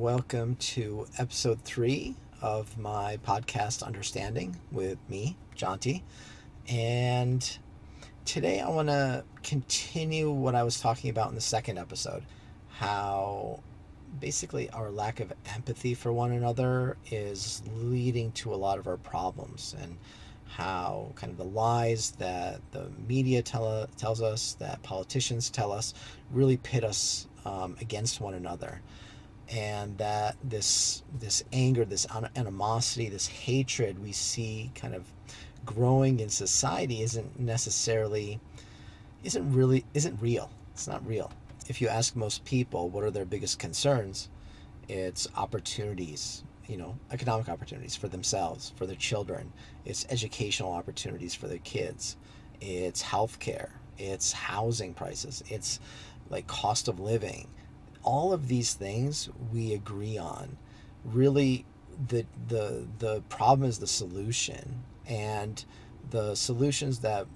Welcome to episode 3 of my podcast Understanding with me, Jonty. And today I want to continue what I was talking about in the second episode, how basically our lack of empathy for one another is leading to a lot of our problems, and how kind of the lies that the media tells us, that politicians tell us, really pit us against one another, and that this anger, this animosity, this hatred we see kind of growing in society isn't real. It's not real. If you ask most people what are their biggest concerns, it's opportunities, economic opportunities for themselves, for their children. It's educational opportunities for their kids. It's healthcare. It's housing prices. It's like cost of living. All of these things we agree on. Really, the problem is the solution, and the solutions that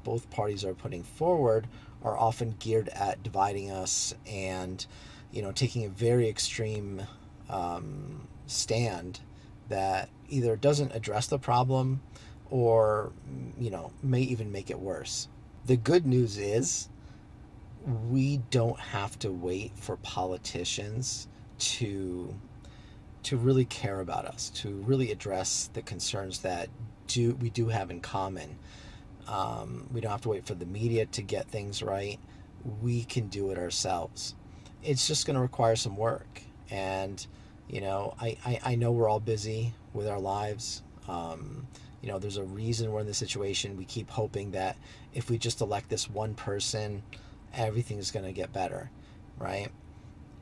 both parties are putting forward are often geared at dividing us and taking a very extreme stand that either doesn't address the problem or may even make it worse. The good news is we don't have to wait for politicians to really care about us, to really address the concerns that we do have in common. We don't have to wait for the media to get things right. We can do it ourselves. It's just going to require some work. And I know we're all busy with our lives. There's a reason we're in this situation. We keep hoping that if we just elect this one person, everything's going to get better, right?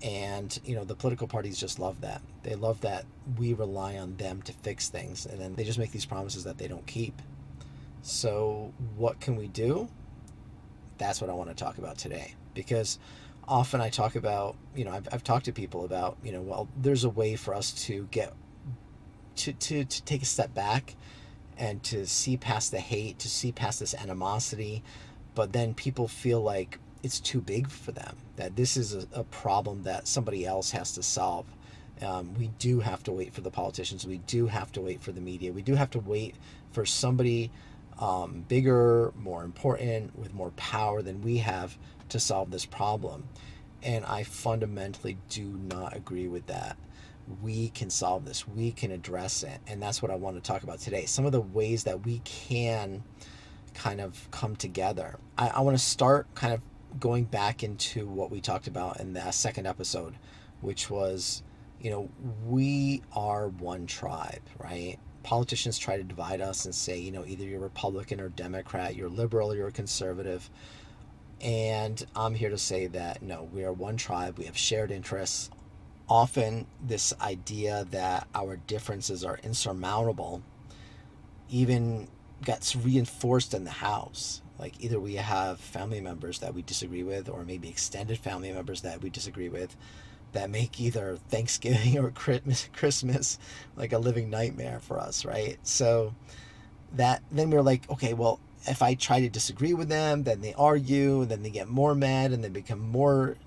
And the political parties just love that. They love that we rely on them to fix things, and then they just make these promises that they don't keep. So what can we do? That's what I want to talk about today, because often I talk about, I've talked to people about, well, there's a way for us to get to take a step back and to see past the hate, to see past this animosity. But then people feel like it's too big for them, that this is a problem that somebody else has to solve. We do have to wait for the politicians. We do have to wait for the media. We do have to wait for somebody bigger, more important, with more power than we have to solve this problem. And I fundamentally do not agree with that. We can solve this. We can address it. And that's what I want to talk about today. Some of the ways that we can kind of come together. I want to start kind of going back into what we talked about in the second episode, which was, we are one tribe, right? Politicians try to divide us and say, either you're Republican or Democrat, you're liberal or you're conservative. And I'm here to say that, no, we are one tribe. We have shared interests. Often this idea that our differences are insurmountable even gets reinforced in the house. Like, either we have family members that we disagree with, or maybe extended family members that we disagree with, that make either Thanksgiving or Christmas like a living nightmare for us, right? So that then we're like, okay, well, if I try to disagree with them, then they argue, and then they get more mad, and they become more,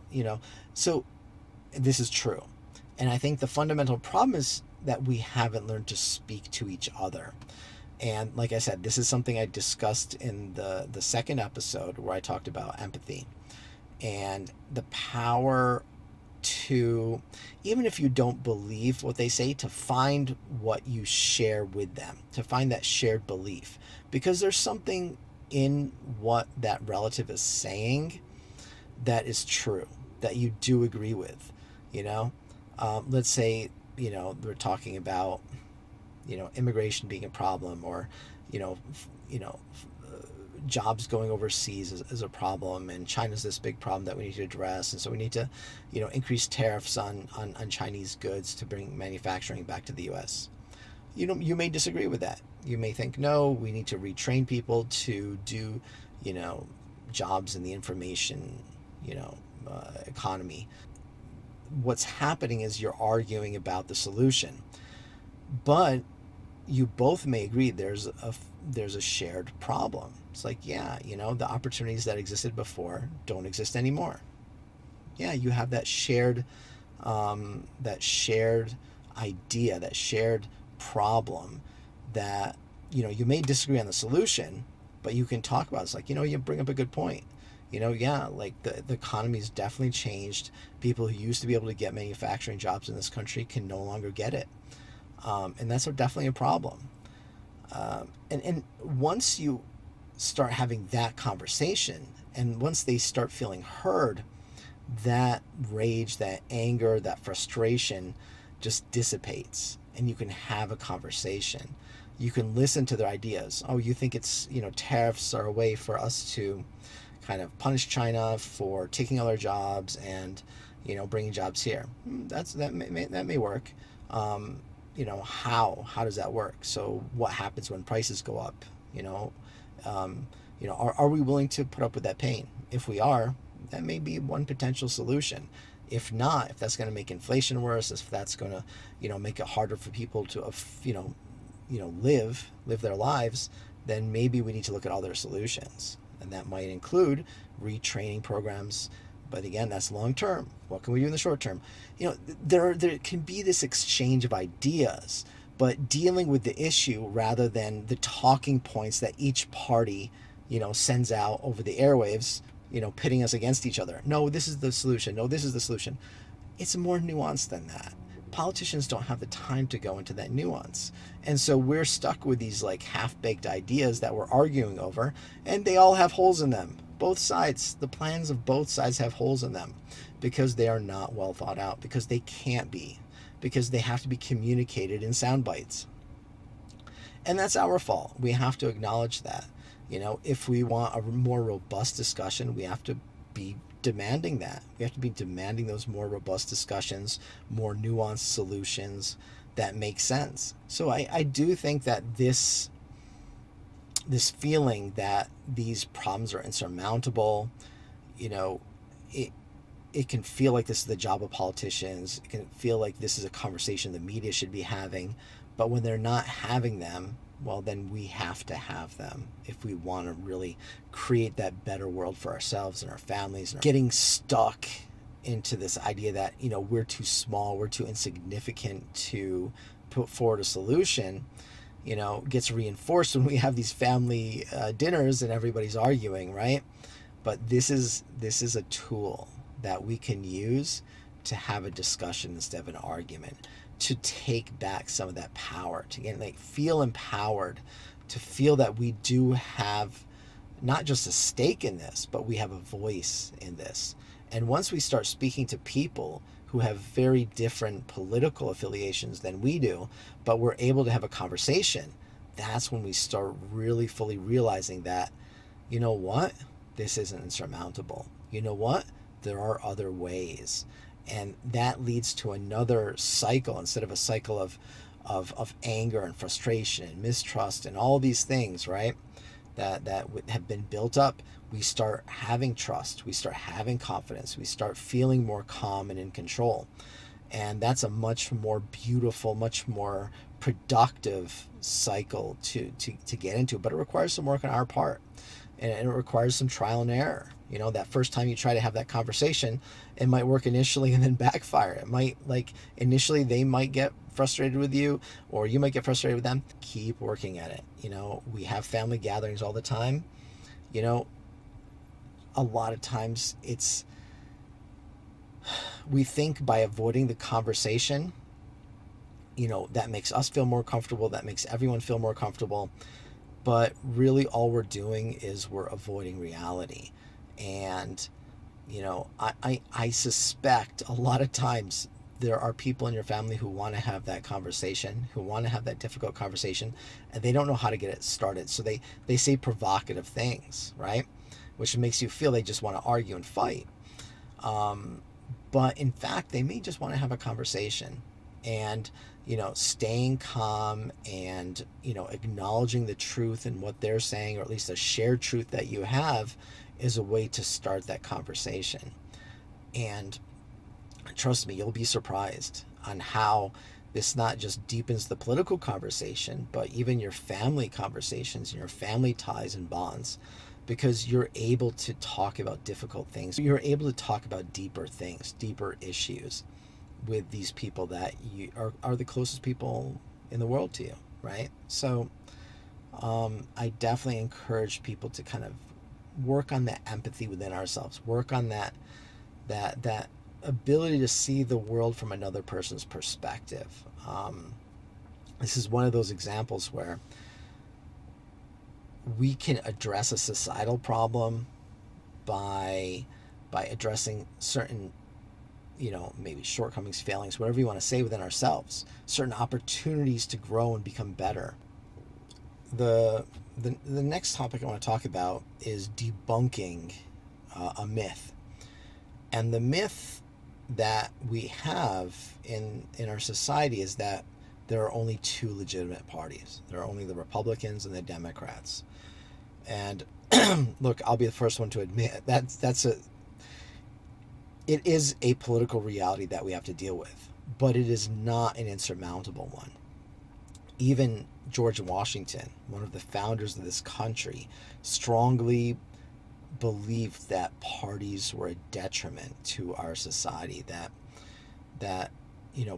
So this is true. And I think the fundamental problem is that we haven't learned to speak to each other. And like I said, this is something I discussed in the second episode, where I talked about empathy and the power to, even if you don't believe what they say, to find what you share with them, to find that shared belief. Because there's something in what that relative is saying that is true, that you do agree with, let's say, we're talking about, immigration being a problem, or, jobs going overseas is a problem, and China's this big problem that we need to address, and so we need to, increase tariffs on Chinese goods to bring manufacturing back to the U.S. You may disagree with that. You may think, no, we need to retrain people to do, jobs in the information, economy. What's happening is you're arguing about the solution, but you both may agree there's a shared problem. It's like, yeah, the opportunities that existed before don't exist anymore. Yeah, you have that shared that shared idea, that shared problem that, you may disagree on the solution, but you can talk about it. It's like, you bring up a good point. Yeah, like the economy's definitely changed. People who used to be able to get manufacturing jobs in this country can no longer get it. And that's definitely a problem. And once you start having that conversation, and once they start feeling heard, that rage, that anger, that frustration just dissipates, and you can have a conversation. You can listen to their ideas. Oh, you think it's, tariffs are a way for us to kind of punish China for taking all their jobs and, bringing jobs here. That may work. How does that work? So what happens when prices go up? Are we willing to put up with that pain? If we are, that may be one potential solution. If not, if that's going to make inflation worse, if that's going to, make it harder for people to, live their lives, then maybe we need to look at other solutions. And that might include retraining programs. But again, that's long term. What can we do in the short term? There can be this exchange of ideas, but dealing with the issue rather than the talking points that each party, sends out over the airwaves, pitting us against each other. No, this is the solution. No, this is the solution. It's more nuanced than that. Politicians don't have the time to go into that nuance. And so we're stuck with these like half-baked ideas that we're arguing over, and they all have holes in them. Both sides, the plans of both sides have holes in them because they are not well thought out, because they can't be, because they have to be communicated in sound bites. And that's our fault. We have to acknowledge that. If we want a more robust discussion, we have to be demanding that. We have to be demanding those more robust discussions, more nuanced solutions that make sense. So I do think that this feeling that these problems are insurmountable, it can feel like this is the job of politicians. It can feel like this is a conversation the media should be having. But when they're not having them, well, then we have to have them if we want to really create that better world for ourselves and our families. And getting stuck into this idea that, we're too small, we're too insignificant to put forward a solution, gets reinforced when we have these family dinners and everybody's arguing, right? But this is a tool that we can use to have a discussion instead of an argument, to take back some of that power, to get feel empowered, to feel that we do have not just a stake in this, but we have a voice in this. And once we start speaking to people who have very different political affiliations than we do, but we're able to have a conversation, that's when we start really fully realizing that, what? This isn't insurmountable. What? There are other ways. And that leads to another cycle, instead of a cycle of anger and frustration and mistrust and all these things, right? That have been built up. We start having trust. We start having confidence. We start feeling more calm and in control. And that's a much more beautiful, much more productive cycle to get into. But it requires some work on our part. And it requires some trial and error. That first time you try to have that conversation, it might work initially and then backfire. It might, initially they might get frustrated with you, or you might get frustrated with them. Keep working at it. We have family gatherings all the time. A lot of times we think by avoiding the conversation, that makes us feel more comfortable, that makes everyone feel more comfortable. But really all we're doing is we're avoiding reality. And, I suspect a lot of times there are people in your family who want to have that conversation, who want to have that difficult conversation, and they don't know how to get it started. So they say provocative things, right? Which makes you feel they just want to argue and fight. But in fact, they may just want to have a conversation. And, staying calm and, acknowledging the truth in what they're saying, or at least a shared truth that you have, is a way to start that conversation. And trust me, you'll be surprised on how this not just deepens the political conversation, but even your family conversations and your family ties and bonds, because you're able to talk about difficult things. You're able to talk about deeper things, deeper issues. with these people that you are the closest people in the world to you, right? So I definitely encourage people to kind of work on that empathy within ourselves, work on that ability to see the world from another person's perspective. This is one of those examples where we can address a societal problem by addressing certain, maybe shortcomings, failings, whatever you want to say, within ourselves, certain opportunities to grow and become better. The next topic I want to talk about is debunking a myth. And the myth that we have in our society is that there are only two legitimate parties. There are only the Republicans and the Democrats. And look, I'll be the first one to admit it is a political reality that we have to deal with, but it is not an insurmountable one. Even George Washington, one of the founders of this country, strongly believed that parties were a detriment to our society, that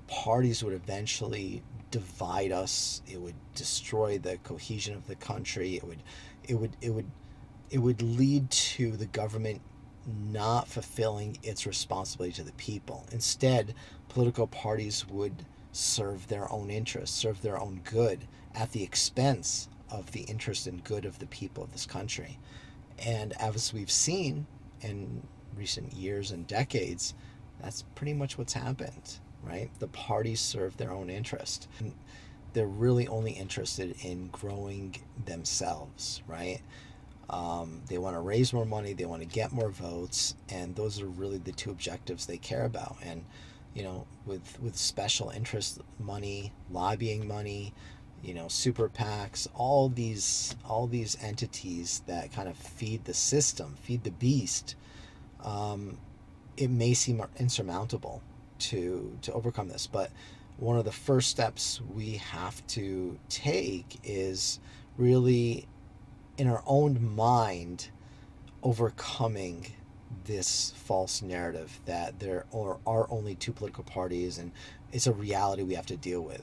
parties would eventually divide us. It would destroy the cohesion of the country. It would lead to the government not fulfilling its responsibility to the people. Instead, political parties would serve their own interests, serve their own good at the expense of the interest and good of the people of this country. And as we've seen in recent years and decades, that's pretty much what's happened, right? The parties serve their own interest. And they're really only interested in growing themselves, right? They want to raise more money, they want to get more votes, and those are really the two objectives they care about. And with special interest money, lobbying money, super PACs, all these entities that kind of feed the system, feed the beast, it may seem insurmountable to overcome this. But one of the first steps we have to take is really, in our own mind, overcoming this false narrative that there are only two political parties, and it's a reality we have to deal with,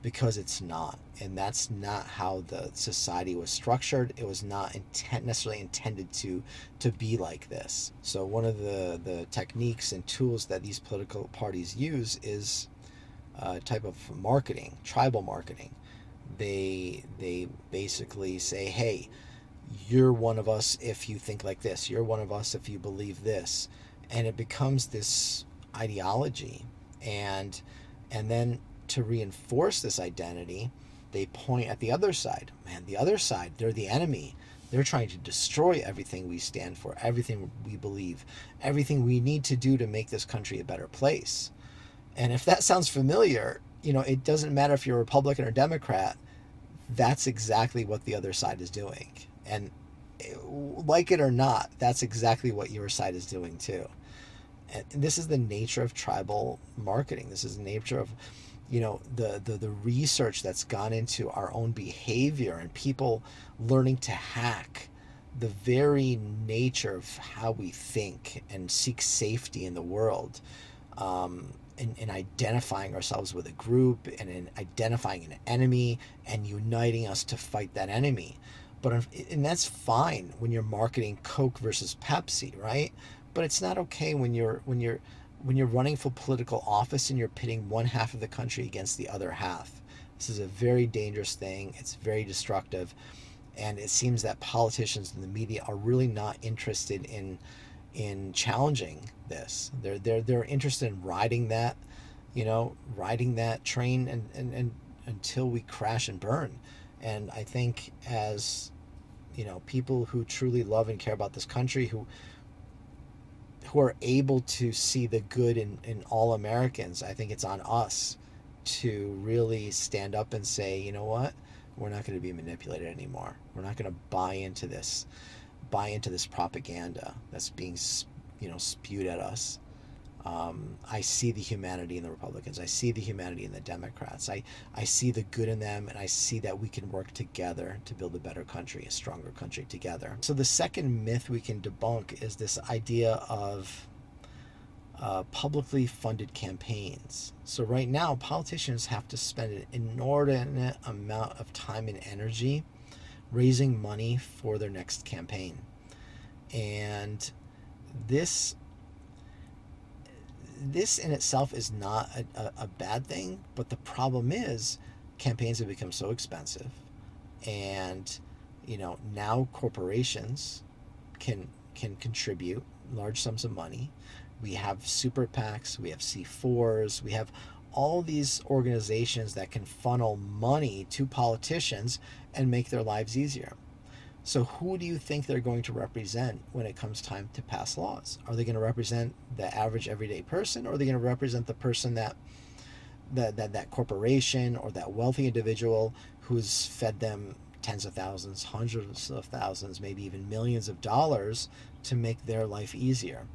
because it's not. And that's not how the society was structured. It was not necessarily intended to be like this. So one of the techniques and tools that these political parties use is a type of marketing, tribal marketing. They basically say, hey, you're one of us if you think like this. You're one of us if you believe this. And it becomes this ideology. And then to reinforce this identity, they point at the other side. Man, the other side, they're the enemy. They're trying to destroy everything we stand for, everything we believe, everything we need to do to make this country a better place. And if that sounds familiar, it doesn't matter if you're Republican or Democrat, that's exactly what the other side is doing. And like it or not, that's exactly what your side is doing too. And this is the nature of tribal marketing. This is the nature of, the research that's gone into our own behavior, and people learning to hack the very nature of how we think and seek safety in the world. In identifying ourselves with a group, and in identifying an enemy and uniting us to fight that enemy. And that's fine when you're marketing Coke versus Pepsi, right? But it's not okay when you're running for political office and you're pitting one half of the country against the other half. This is a very dangerous thing. It's very destructive, and it seems that politicians and the media are really not interested in challenging this. They're interested in riding that train and until we crash and burn. And I think, as people who truly love and care about this country, who are able to see the good in all Americans, I think it's on us to really stand up and say, you know what, we're not going to be manipulated anymore. We're not going to buy into this propaganda that's being spewed at us. I see the humanity in the Republicans. I see the humanity in the Democrats. I see the good in them, and I see that we can work together to build a better country, a stronger country together. So the second myth we can debunk is this idea of publicly funded campaigns. So right now, politicians have to spend an inordinate amount of time and energy raising money for their next campaign. And this this in itself is not a bad thing, but the problem is campaigns have become so expensive, and now corporations can contribute large sums of money. We have super PACs, we have C4s, we have all these organizations that can funnel money to politicians and make their lives easier. So who do you think they're going to represent when it comes time to pass laws? Are they going to represent the average everyday person, or are they going to represent the person that corporation or that wealthy individual who's fed them tens of thousands, hundreds of thousands, maybe even millions of dollars to make their life easier?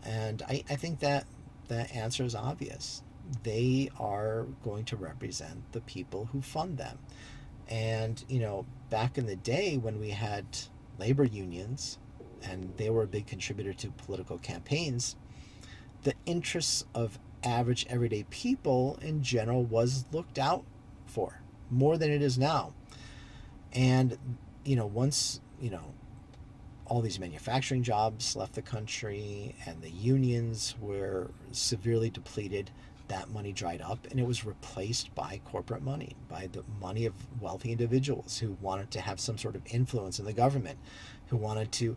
And I think that answer is obvious. They are going to represent the people who fund them. And, back in the day when we had labor unions and they were a big contributor to political campaigns, the interests of average everyday people in general was looked out for more than it is now. And, once, all these manufacturing jobs left the country and the unions were severely depleted, that money dried up and it was replaced by corporate money, by the money of wealthy individuals who wanted to have some sort of influence in the government, who wanted to,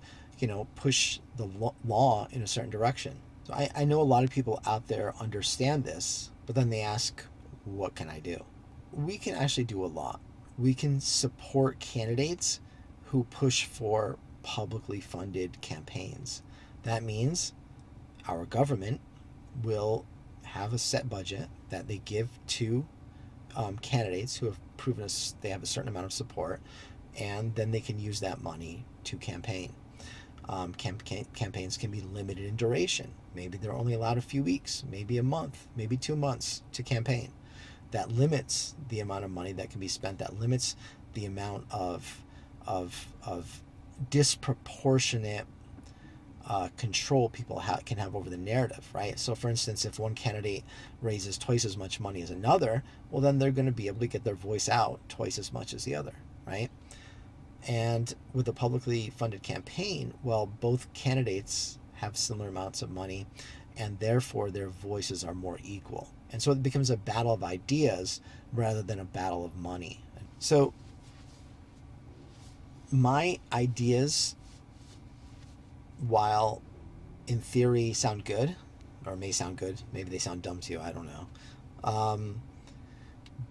push the law in a certain direction. So I know a lot of people out there understand this, but then they ask, what can I do? We can actually do a lot. We can support candidates who push for publicly funded campaigns. That means our government will have a set budget that they give to candidates who have proven they have a certain amount of support, and then they can use that money to campaign. Campaigns can be limited in duration. Maybe they're only allowed a few weeks, maybe a month, maybe 2 months to campaign. That limits the amount of money that can be spent. That limits the amount of disproportionate control people can have over the narrative, right? So for instance, if one candidate raises twice as much money as another, well, then they're going to be able to get their voice out twice as much as the other, right? And with a publicly funded campaign, well, both candidates have similar amounts of money, and therefore their voices are more equal. And so it becomes a battle of ideas rather than a battle of money. So my ideas, while in theory sound good, or may sound good, maybe they sound dumb to you, I don't know.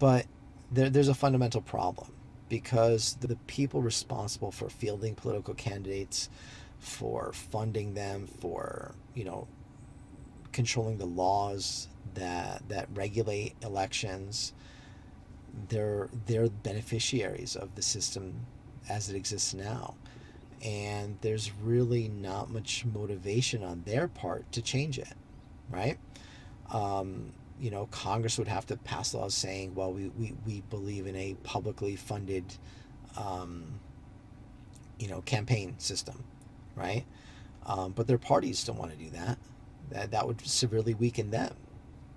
But there's a fundamental problem, because the people responsible for fielding political candidates, for funding them, for controlling the laws that regulate elections, they're beneficiaries of the system as it exists now. And there's really not much motivation on their part to change it, right? Congress would have to pass laws saying, well, we believe in a publicly funded, campaign system, right? But their parties don't want to do that. That would severely weaken them.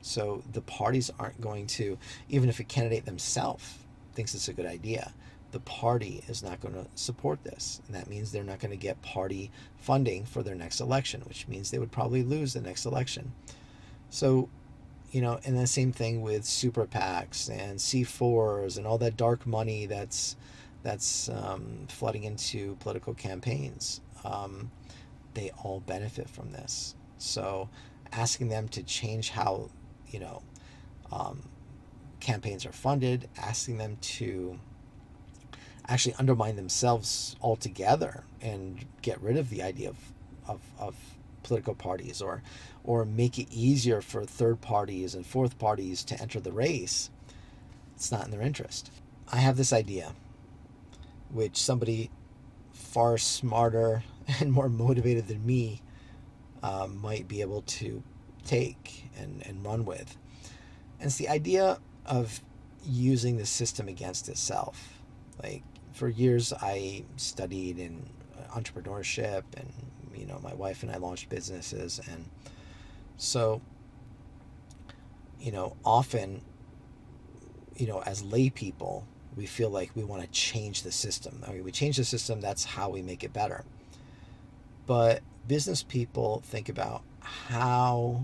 So the parties aren't going to, even if a candidate themselves thinks it's a good idea, the party is not going to support this. And that means they're not going to get party funding for their next election, which means they would probably lose the next election. So, and the same thing with super PACs and C4s and all that dark money that's flooding into political campaigns. They all benefit from this. So asking them to change how, campaigns are funded, asking them to actually undermine themselves altogether and get rid of the idea of political parties, or make it easier for third parties and fourth parties to enter the race, it's not in their interest. I have this idea, which somebody far smarter and more motivated than me might be able to take and run with. And it's the idea of using the system against itself. Like, for years I studied in entrepreneurship, and my wife and I launched businesses, and So, often, as lay people, we feel like we want to change the system. I mean, we change the system, that's how we make it better. But business people think about, how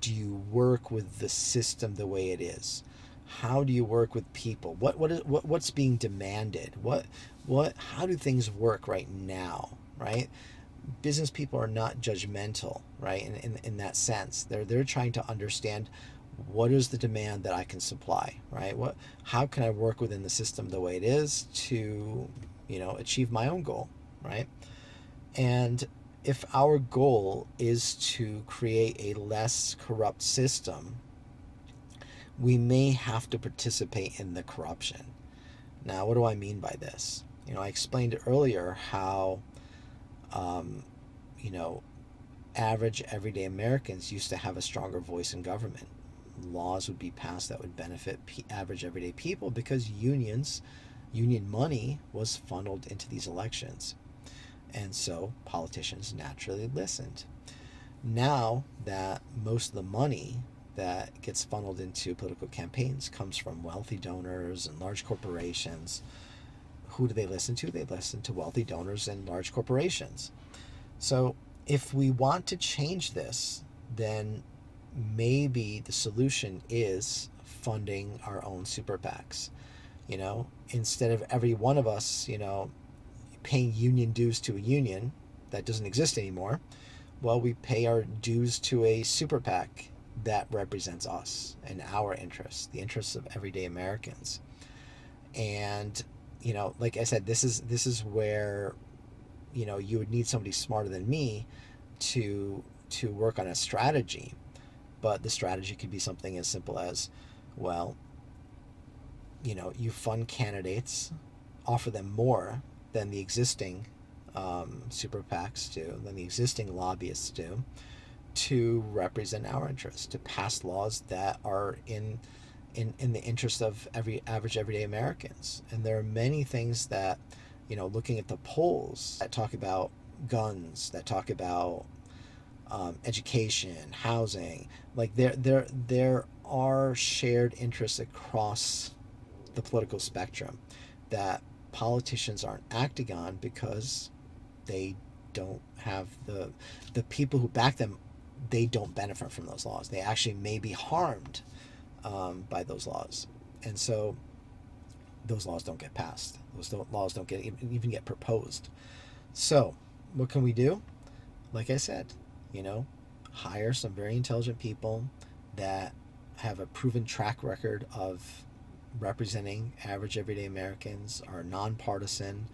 do you work with the system the way it is? How do you work with people? What's being demanded? How do things work right now, right? Business people are not judgmental, right? In that sense, they're trying to understand, what is the demand that I can supply, right? How can I work within the system the way it is to, achieve my own goal, right? And if our goal is to create a less corrupt system, we may have to participate in the corruption. Now, what do I mean by this? I explained earlier how, um, you know, average everyday Americans used to have a stronger voice in government. Laws would be passed that would benefit average everyday people, because union money was funneled into these elections. And so politicians naturally listened. Now that most of the money that gets funneled into political campaigns comes from wealthy donors and large corporations, who do they listen to? They listen to wealthy donors and large corporations. So if we want to change this, then maybe the solution is funding our own super PACs. Instead of every one of us, paying union dues to a union that doesn't exist anymore, well, we pay our dues to a super PAC that represents us and our interests, the interests of everyday Americans. And like I said, this is where you would need somebody smarter than me to work on a strategy. But the strategy could be something as simple as, well, you fund candidates, offer them more than the existing super PACs do, than the existing lobbyists do, to represent our interests, to pass laws that are in the interest of average everyday Americans. And there are many things that, looking at the polls that talk about guns, that talk about education, housing, like there are shared interests across the political spectrum that politicians aren't acting on, because they don't have the people who back them. They don't benefit from those laws. They actually may be harmed by those laws. And so those laws don't get passed. Laws don't even get proposed. So what can we do? Like I said, hire some very intelligent people that have a proven track record of representing average everyday Americans, are nonpartisan,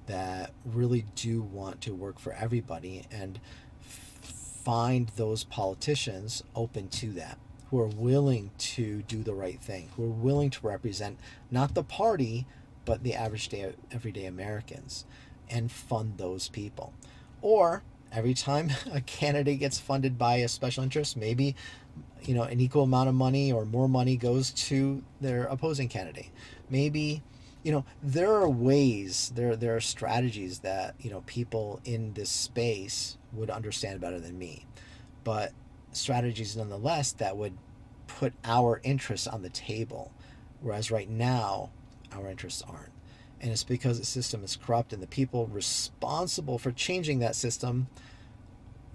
that really do want to work for everybody, and find those politicians open to that, who are willing to do the right thing, who are willing to represent not the party, but the everyday Americans, and fund those people. Or every time a candidate gets funded by a special interest, maybe an equal amount of money or more money goes to their opposing candidate. Maybe there are ways, there are strategies that people in this space would understand better than me, but strategies nonetheless that would put our interests on the table, whereas right now our interests aren't. And it's because the system is corrupt, and the people responsible for changing that system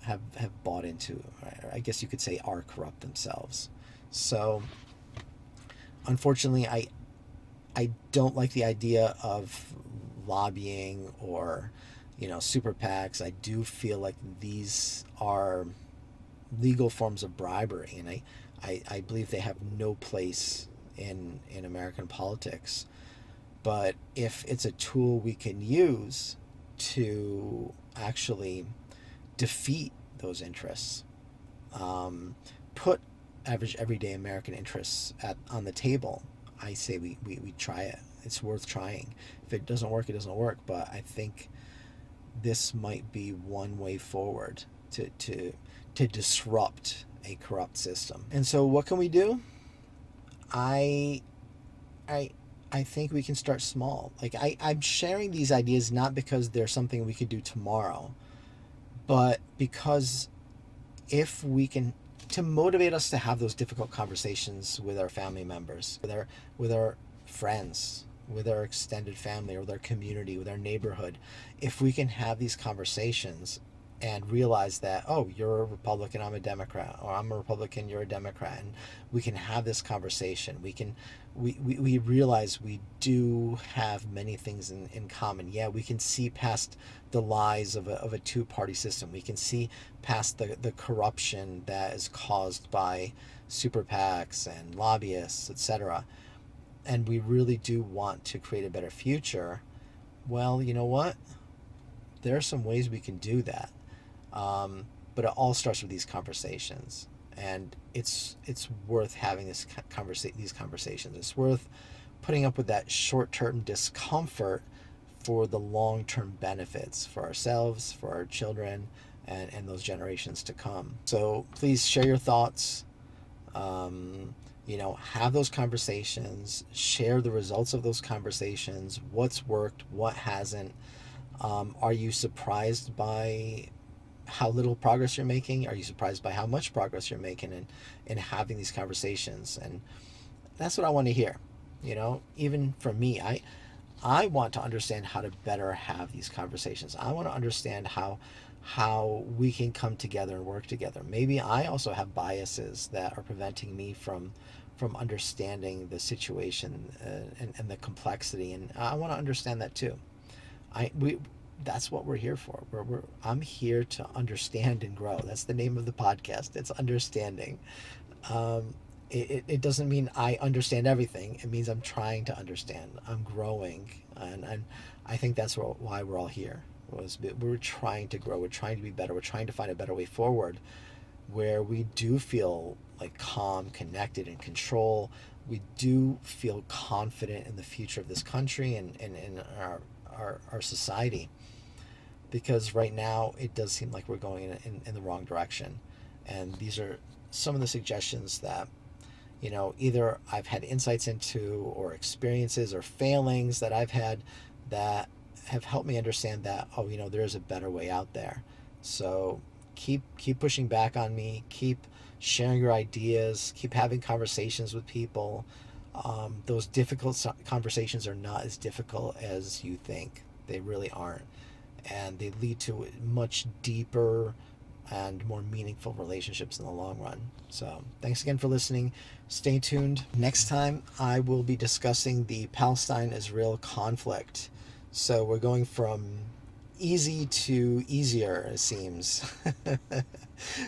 have bought into, I guess you could say, are corrupt themselves. So unfortunately, I don't like the idea of lobbying or super PACs. I do feel like these are legal forms of bribery, and I believe they have no place in American politics. But if it's a tool we can use to actually defeat those interests, put average everyday American interests on the table, I say we try it. It's worth trying. If it doesn't work, it doesn't work. But I think this might be one way forward to disrupt a corrupt system. And so what can we do? I think we can start small. Like I'm sharing these ideas not because they're something we could do tomorrow, but because if we can to motivate us to have those difficult conversations with our family members, with our friends, with our extended family, or with our community, with our neighborhood. If we can have these conversations and realize that, oh, you're a Republican, I'm a Democrat, or I'm a Republican, you're a Democrat, and we can have this conversation. We realize we do have many things in common. Yeah, we can see past the lies of a two-party system. We can see past the corruption that is caused by super PACs and lobbyists, etc. And we really do want to create a better future. Well, you know what? There are some ways we can do that. But it all starts with these conversations, and it's worth having these conversations. It's worth putting up with that short-term discomfort for the long-term benefits for ourselves, for our children, and those generations to come. So please share your thoughts. Have those conversations, share the results of those conversations, what's worked, what hasn't. Are you surprised by how little progress you're making? Are you surprised by how much progress you're making in having these conversations? And that's what I want to hear. Even from me, I want to understand how to better have these conversations. I want to understand how we can come together and work together. Maybe I also have biases that are preventing me from understanding the situation and the complexity, and I want to understand that too. That's what we're here for. I'm here to understand and grow. That's the name of the podcast. It's understanding. It doesn't mean I understand everything. It means I'm trying to understand. I'm growing, and I think that's why we're all here. We're trying to grow. We're trying to be better. We're trying to find a better way forward, where we do feel like calm, connected, in control. We do feel confident in the future of this country and in our society. Because right now it does seem like we're going in the wrong direction. And these are some of the suggestions that, either I've had insights into, or experiences or failings that I've had that have helped me understand that, there is a better way out there. So keep pushing back on me, keep sharing your ideas, keep having conversations with people. Those difficult conversations are not as difficult as you think. They really aren't. And they lead to much deeper and more meaningful relationships in the long run. So thanks again for listening. Stay tuned. Next time I will be discussing the Palestine-Israel conflict. So we're going from easy to easier, it seems.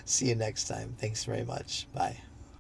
See you next time. Thanks very much. Bye.